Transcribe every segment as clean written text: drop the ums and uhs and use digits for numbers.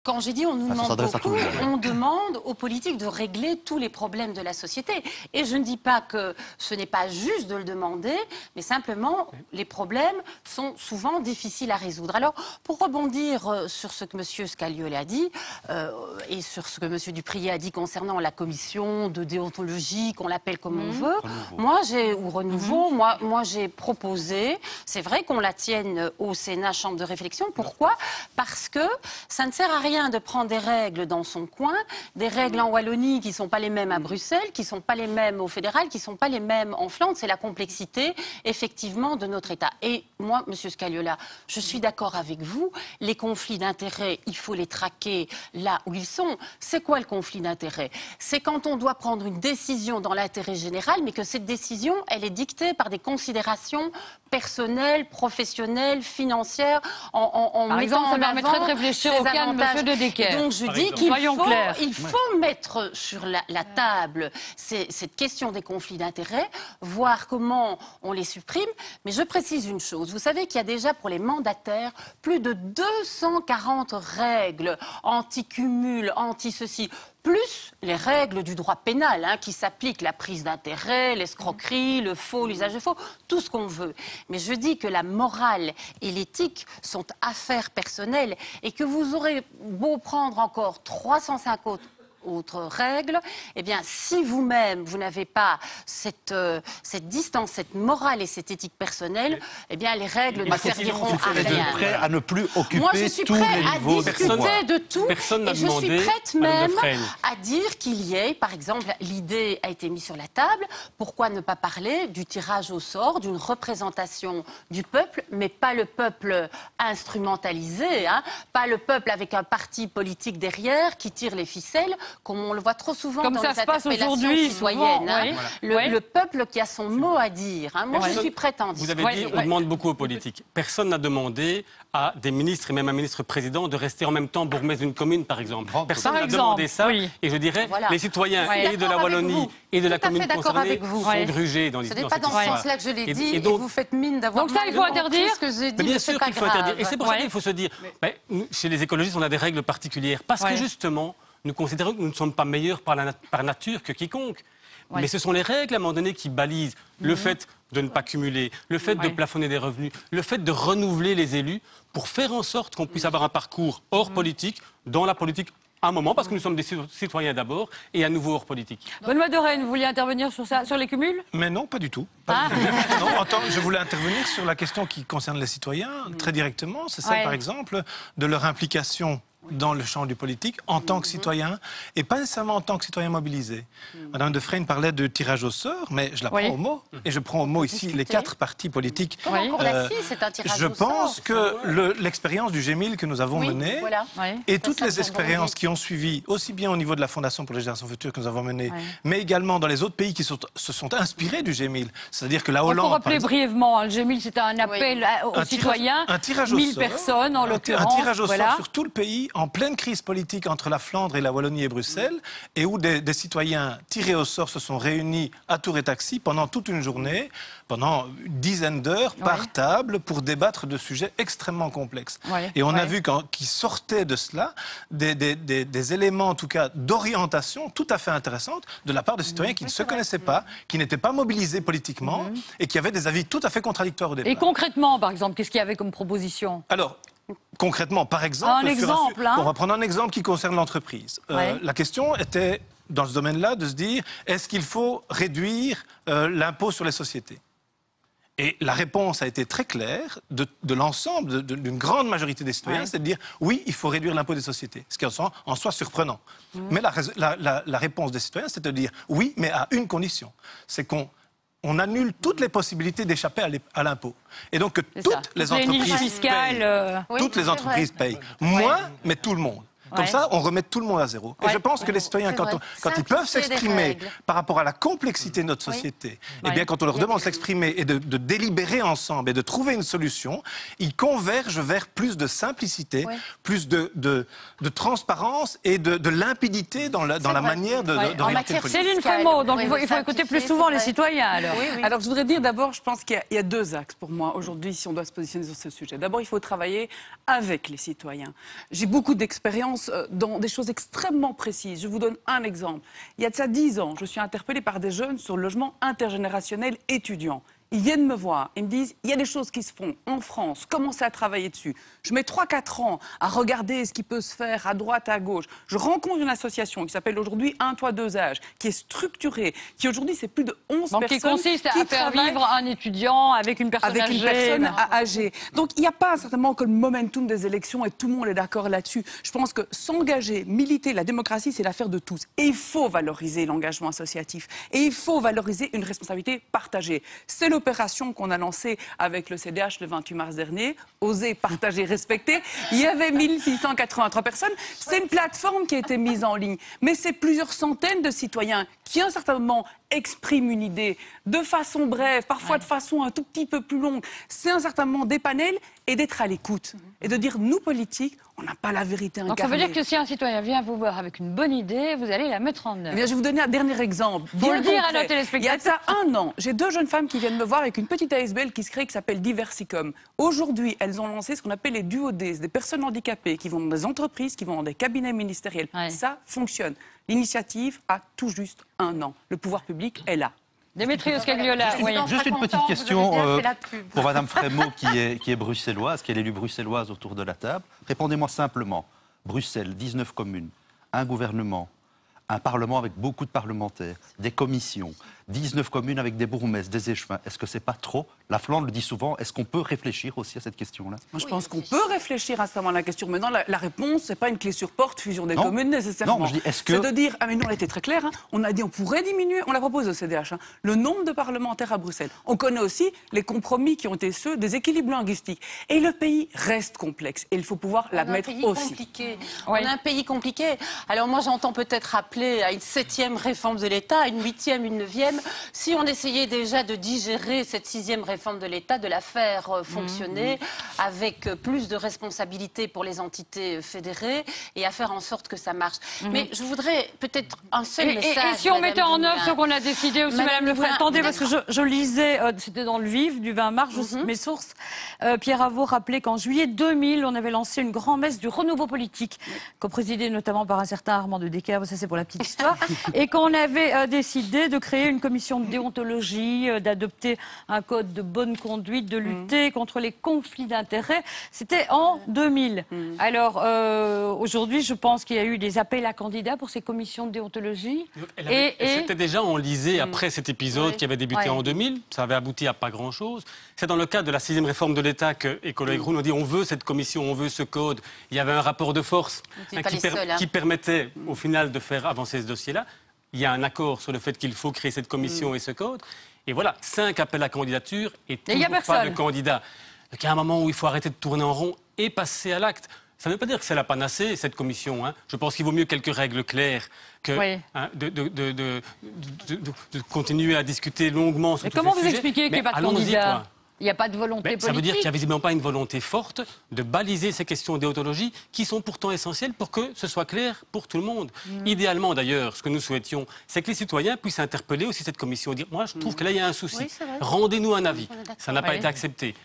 Quand j'ai dit on nous demande beaucoup, on demande aux politiques de régler tous les problèmes de la société. Et je ne dis pas que ce n'est pas juste de le demander, mais simplement les problèmes sont souvent difficiles à résoudre. Alors, pour rebondir sur ce que M. Scalioli a dit et sur ce que M. Dupriez a dit concernant la commission de déontologie, qu'on l'appelle comme on veut, moi j'ai proposé, c'est vrai qu'on la tienne au Sénat, chambre de réflexion. Pourquoi ? Parce que ça ne sert à rien de prendre des règles dans son coin, des règles en Wallonie qui ne sont pas les mêmes à Bruxelles, qui ne sont pas les mêmes au fédéral, qui ne sont pas les mêmes en Flandre. C'est la complexité, effectivement, de notre État. Et moi, M. Scalioli, je suis d'accord avec vous. Les conflits d'intérêts, il faut les traquer là où ils sont. C'est quoi le conflit d'intérêts? C'est quand on doit prendre une décision dans l'intérêt général, mais que cette décision, elle est dictée par des considérations personnelles, professionnelles, financières, Par exemple, ça permettrait de réfléchir au cas de M. De Decker. Donc je dis qu'il faut mettre sur la table cette question des conflits d'intérêts, voir comment on les supprime. Mais je précise une chose, vous savez qu'il y a déjà pour les mandataires plus de 240 règles anti-cumul, anti-ceci, plus les règles du droit pénal qui s'appliquent, la prise d'intérêt, l'escroquerie, le faux, l'usage de faux, tout ce qu'on veut. Mais je dis que la morale et l'éthique sont affaires personnelles et que vous aurez beau prendre encore 350 autres règles, eh bien, si vous-même, vous n'avez pas cette distance, cette morale et cette éthique personnelle, eh bien, les règles ne serviront à rien. Vous êtes prêt à ne plus occuper Moi, je suis tous prêt les à niveaux discuter de tout. Personne et je suis prête même à dire qu'il y ait, par exemple, l'idée a été mise sur la table, pourquoi ne pas parler du tirage au sort, d'une représentation du peuple, mais pas le peuple instrumentalisé, pas le peuple avec un parti politique derrière qui tire les ficelles, comme on le voit trop souvent comme dans ça les se passe interpellations aujourd'hui, citoyennes. souvent, Le peuple qui a son mot à dire. Moi, je suis prête à en discuter. Vous avez dit, on demande beaucoup aux politiques. Personne n'a demandé à des ministres et même à un ministre-président de rester en même temps bourgmestre d'une commune, par exemple. Personne n'a demandé ça. Et je dirais, les citoyens et de la Wallonie et de la commune concernée sont grugés dans l'histoire. Ce n'est pas dans ce sens-là que je l'ai dit, et vous faites mine d'avoir... Donc ça, il faut interdire ce que j'ai dit, bien sûr qu'il faut interdire. Et c'est pour ça qu'il faut se dire, nous, chez les écologistes, on a des règles particulières. Parce que justement, nous considérons que nous ne sommes pas meilleurs par nature que quiconque. Mais ce sont les règles, à un moment donné, qui balisent le fait de ne pas cumuler, le fait de plafonner des revenus, le fait de renouveler les élus pour faire en sorte qu'on puisse avoir un parcours hors politique, dans la politique, à un moment, parce que nous sommes des citoyens d'abord, et à nouveau hors politique. Benoît de Rennes, vous vouliez intervenir sur ça, sur les cumuls? Mais non, pas du tout. Non, je voulais intervenir sur la question qui concerne les citoyens, très directement. C'est celle, par exemple, de leur implication dans le champ du politique en tant que citoyen et pas nécessairement en tant que citoyen mobilisé. Madame de Freyne parlait de tirage au sort, mais je la prends au mot. Et je prends au mot ici les 4 partis politiques. c'est un tirage je au sort. pense que l'expérience du GMIL que nous avons menée et toutes les expériences qui ont suivi, aussi bien au niveau de la Fondation pour les générations futures que nous avons menée, mais également dans les autres pays qui se sont inspirés du GMIL. C'est-à-dire que la Hollande... Il faut rappeler brièvement, le GMIL, c'était un appel aux citoyens, un tirage au 1000 sort, personnes en l'occurrence. Un tirage au sort sur tout le pays, en pleine crise politique entre la Flandre et la Wallonie et Bruxelles, et où des citoyens tirés au sort se sont réunis à Tour et Taxi pendant toute une journée, pendant une dizaine d'heures, par table, pour débattre de sujets extrêmement complexes. Et on a vu qu'il sortait de cela des éléments, en tout cas, d'orientation tout à fait intéressantes de la part de citoyens qui ne se connaissaient pas, qui n'étaient pas mobilisés politiquement, et qui avaient des avis tout à fait contradictoires au départ. Et concrètement, par exemple, qu'est-ce qu'il y avait comme proposition? Alors, concrètement, par exemple, on va prendre un exemple qui concerne l'entreprise. La question était, dans ce domaine-là, de se dire, est-ce qu'il faut réduire l'impôt sur les sociétés? Et la réponse a été très claire de l'ensemble, d'une grande majorité des citoyens, c'est de dire, oui, il faut réduire l'impôt des sociétés, ce qui est en soi surprenant. Mais la réponse des citoyens, c'est de dire, oui, mais à une condition, c'est qu'on annule toutes les possibilités d'échapper à l'impôt. Et donc que toutes les entreprises payent. Toutes les entreprises payent. Moins, mais tout le monde. Comme ça, on remet tout le monde à zéro. Et je pense que les citoyens, quand ils peuvent s'exprimer par rapport à la complexité de notre société, eh bien, quand on leur demande de s'exprimer et de délibérer ensemble et de trouver une solution, ils convergent vers plus de simplicité, plus de transparence et de limpidité dans la manière d'orienter le politique. Céline Frémaux, donc il faut écouter plus souvent les citoyens, alors. Alors, je voudrais dire d'abord, je pense qu'il y a 2 axes pour moi aujourd'hui, si on doit se positionner sur ce sujet. D'abord, il faut travailler avec les citoyens. J'ai beaucoup d'expérience pense dans des choses extrêmement précises. Je vous donne un exemple. Il y a de ça 10 ans, je suis interpellée par des jeunes sur le logement intergénérationnel étudiant. Ils viennent me voir, ils me disent, il y a des choses qui se font en France, commencez à travailler dessus. Je mets 3-4 ans à regarder ce qui peut se faire à droite, à gauche. Je rencontre une association qui s'appelle aujourd'hui Un Toit, Deux Âges, qui est structurée, qui aujourd'hui, c'est plus de 11 personnes qui consiste à faire vivre un étudiant avec une personne avec âgée. Une personne âgée. Donc il n'y a pas certainement que le momentum des élections et tout le monde est d'accord là-dessus. Je pense que s'engager, militer, la démocratie, c'est l'affaire de tous. Et il faut valoriser l'engagement associatif. Et il faut valoriser une responsabilité partagée. C'est l'opération qu'on a lancée avec le CDH le 28 mars dernier, Oser, partager, respecter. Il y avait 1683 personnes. C'est une plateforme qui a été mise en ligne. Mais c'est plusieurs centaines de citoyens qui, à un certain moment, expriment une idée de façon brève, parfois de façon un tout petit peu plus longue. C'est un certain moment des panels et d'être à l'écoute. Et de dire, nous, politiques, on n'a pas la vérité incarnée. Donc ça veut dire que si un citoyen vient vous voir avec une bonne idée, vous allez la mettre en œuvre. Eh bien, je vais vous donner un dernier exemple. Faut le dire à nos téléspectateurs. Il y a de ça 1 an, j'ai 2 jeunes femmes qui viennent me voir avec une petite ASBL qui se crée, qui s'appelle Diversicom. Aujourd'hui, elles ont lancé ce qu'on appelle les duodes, des personnes handicapées qui vont dans des entreprises, qui vont dans des cabinets ministériels. Ouais. Ça fonctionne. L'initiative a tout juste 1 an. Le pouvoir public est là. Démétrios Cagliola, oui. Juste une petite question pour Madame Frémaux, qui est bruxelloise, qui est l'élue bruxelloise autour de la table. Répondez-moi simplement. Bruxelles, 19 communes, un gouvernement, un parlement avec beaucoup de parlementaires, des commissions, 19 communes avec des bourgmestres, des échevins. Est-ce que c'est pas trop? La Flandre le dit souvent. Est-ce qu'on peut réfléchir aussi à cette question-là? Moi, je pense qu'on peut réfléchir à ce moment-là. La question, maintenant, la réponse, c'est pas une clé sur porte, fusion des communes nécessairement. Non, je dis, est-ce que... C'est de dire, ah mais nous, on était très clair. Hein. On a dit, on pourrait diminuer. On l'a proposé au CDH. Hein, le nombre de parlementaires à Bruxelles. On connaît aussi les compromis qui ont été ceux des équilibres linguistiques. Et le pays reste complexe. Et il faut pouvoir l'admettre aussi. Compliqué. On a un pays compliqué. Alors moi, j'entends peut-être rappeler à une 7e réforme de l'État, à une 8e, une 9e. Si on essayait déjà de digérer cette 6e réforme de l'État, de la faire fonctionner avec plus de responsabilités pour les entités fédérées et à faire en sorte que ça marche. Mais je voudrais peut-être un seul message. Et si on mettait en œuvre ce qu'on a décidé aussi, Madame Lefranc? Attendez, parce que je lisais, c'était dans le Vif du 20 mars, mes sources. Pierre Avaux rappelait qu'en juillet 2000, on avait lancé une grand-messe du renouveau politique, co-présidée notamment par un certain Armand de Decker, ça c'est pour la petite histoire, et qu'on avait décidé de créer une commission de déontologie, d'adopter un code de bonne conduite, de lutter contre les conflits d'intérêts. C'était en 2000. Alors, aujourd'hui, je pense qu'il y a eu des appels à candidats pour ces commissions de déontologie. C'était déjà enlisé après cet épisode qui avait débuté en 2000. Ça avait abouti à pas grand-chose. C'est dans le cadre de la 6e réforme de l'État que Écolo et Groen ont dit on veut cette commission, on veut ce code. Il y avait un rapport de force qui permettait au final de faire avancer ce dossier-là. Il y a un accord sur le fait qu'il faut créer cette commission et ce code. Et voilà, 5 appels à candidature et toujours pas de candidat. Donc, il y a un moment où il faut arrêter de tourner en rond et passer à l'acte. Ça ne veut pas dire que c'est la panacée, cette commission. Hein. Je pense qu'il vaut mieux quelques règles claires que de continuer à discuter longuement sur tous ces sujets. Comment vous expliquez qu'il n'y a pas de candidat ? Il n'y a pas de volonté politique. Ça veut dire qu'il n'y a visiblement pas une volonté forte de baliser ces questions de déontologie qui sont pourtant essentielles pour que ce soit clair pour tout le monde. Idéalement, d'ailleurs, ce que nous souhaitions, c'est que les citoyens puissent interpeller aussi cette commission et dire « Moi, je trouve que là, il y a un souci. Rendez-nous un avis. » Ça n'a pas été accepté.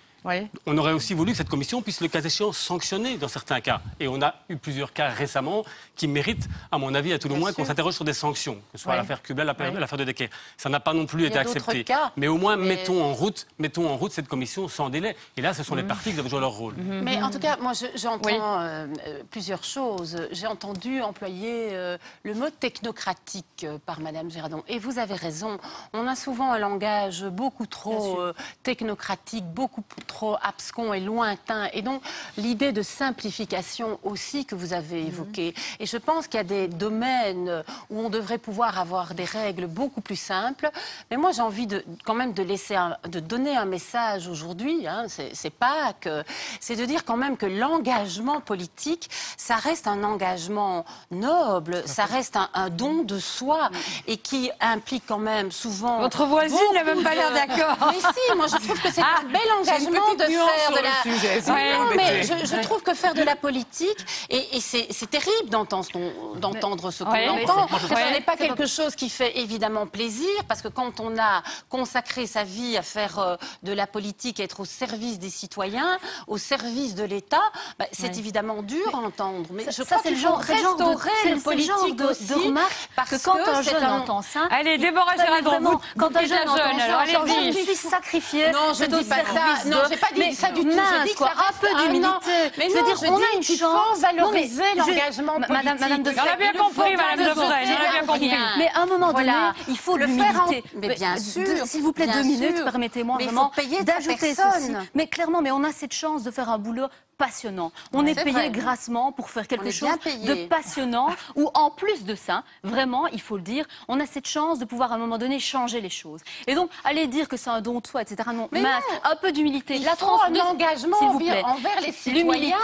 On aurait aussi voulu que cette commission puisse, le cas échéant, sanctionner dans certains cas. Et on a eu plusieurs cas récemment qui méritent, à mon avis, à tout le moins, qu'on s'interroge sur des sanctions, que ce soit l'affaire Kubel, l'affaire de Decker. Ça n'a pas non plus été accepté. Mais au moins, mettons en route cette commission sans délai. Et là, ce sont les partis qui doivent jouer leur rôle. Mais en tout cas, moi, j'entends plusieurs choses. J'ai entendu employer le mot technocratique par Madame Girardon. Et vous avez raison. On a souvent un langage beaucoup trop technocratique, beaucoup trop abscon et lointain. Et donc, l'idée de simplification aussi que vous avez évoquée. Et je pense qu'il y a des domaines où on devrait pouvoir avoir des règles beaucoup plus simples. Mais moi, j'ai envie quand même de donner un message aujourd'hui. Hein, c'est Pâques. C'est de dire quand même que l'engagement politique, ça reste un engagement noble, ça reste un don de soi et qui implique quand même souvent... Votre voisine n'a même pas l'air d'accord. Mais si, moi je trouve que c'est un bel engagement. vraiment de faire de la... Sujet, non, mais je trouve que faire de la politique, et c'est terrible d'entendre ce qu'on entend. Ce n'est pas quelque chose qui fait évidemment plaisir, parce que quand on a consacré sa vie à faire de la politique, à être au service des citoyens, au service de l'État, c'est évidemment dur à entendre. Mais je crois qu'il faut restaurer le politique aussi, de remarque parce que quand un jeune entend ça... Allez, Déborah Géraldon, quand un jeune entend ça, je suis sacrifié. Non, je dis pas ça. Non, j'ai pas dit ça du tout. Je dis que ça un peu d'humilité. Mais je veux dire, on a une chance à valoriser l'engagement politique. Madame de Frêne, on a bien compris, Madame de Frêne, on a bien compris. Mais à un moment donné, il faut de l'humilité. Mais bien sûr. S'il vous plaît, 2 minutes, permettez-moi vraiment d'ajouter ceci. Mais clairement, on a cette chance de faire un boulot passionnant. On est payé grassement pour faire quelque chose de passionnant ou en plus de ça, vraiment, il faut le dire, on a cette chance de pouvoir à un moment donné changer les choses. Et donc, aller dire que c'est un don de soi, etc. Non, un peu d'humilité. La transparence, l'engagement envers les citoyens. L'humilité,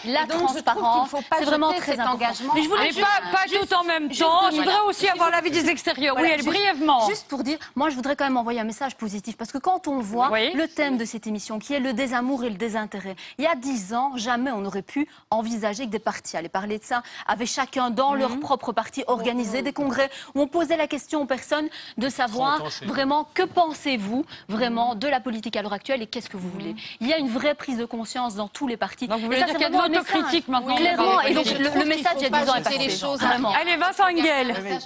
la transparence, c'est vraiment très important. Mais je voulais pas tout en même temps. Je voudrais aussi avoir l'avis des extérieurs. Oui, brièvement. Juste pour dire, moi, je voudrais quand même envoyer un message positif parce que quand on voit le thème de cette émission, qui est le désamour et le désintérêt, il y a 10 ans, jamais on n'aurait pu envisager que des partis allaient parler de ça, avaient chacun dans leur propre parti organisé des congrès où on posait la question aux personnes de savoir vraiment que pensez-vous vraiment de la politique à l'heure actuelle et qu'est-ce que vous voulez. Il y a une vraie prise de conscience dans tous les partis. Donc vous voulez dire qu'il y a de l'autocritique maintenant. Clairement, et donc le message il y a 10 ans est passé. Allez, Vincent Engel.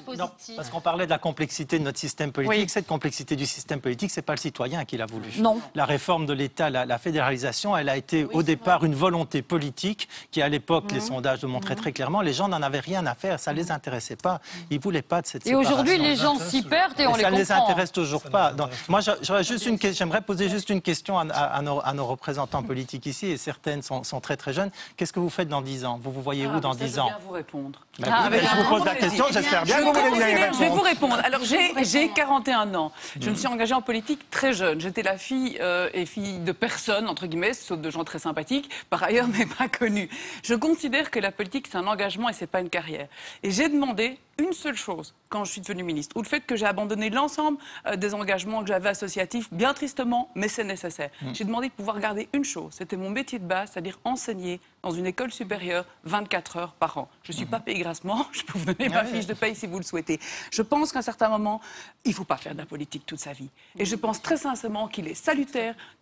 Parce qu'on parlait de la complexité de notre système politique. Cette complexité du système politique, c'est pas le citoyen qui l'a voulu. Non. La réforme de l'État, la fédéralisation, elle a été au départ une volonté politique qui, à l'époque, les sondages le montraient très clairement, les gens n'en avaient rien à faire, ça ne les intéressait pas. Ils ne voulaient pas de cette séparation. Et aujourd'hui, les gens s'y perdent et on les comprend. Ça ne les intéresse toujours pas. Donc, moi, j'aimerais poser juste une question à nos représentants politiques ici, et certaines sont très très jeunes. Qu'est-ce que vous faites dans 10 ans? Vous vous voyez où dans 10 ans? Je vais bien vous répondre. Je vous pose la question, j'espère bien que vous voulez y répondre. Je vais vous répondre. Alors, j'ai 41 ans. Je me suis engagée en politique très jeune. J'étais la fille et fille de personne, entre guillemets, sauf de gens très sympathiques, par ailleurs, mais pas connus. Je considère que la politique, c'est un engagement et c'est pas une carrière. Et j'ai demandé une seule chose quand je suis devenue ministre, ou le fait que j'ai abandonné l'ensemble des engagements que j'avais associatifs, bien tristement, mais c'est nécessaire. J'ai demandé de pouvoir garder une chose, c'était mon métier de base, c'est-à-dire enseigner dans une école supérieure 24 heures par an. Je ne suis pas payée grassement, je peux vous donner ma fiche de paye si vous le souhaitez. Je pense qu'à un certain moment, il ne faut pas faire de la politique toute sa vie. Et je pense très sincèrement qu'il est salutaire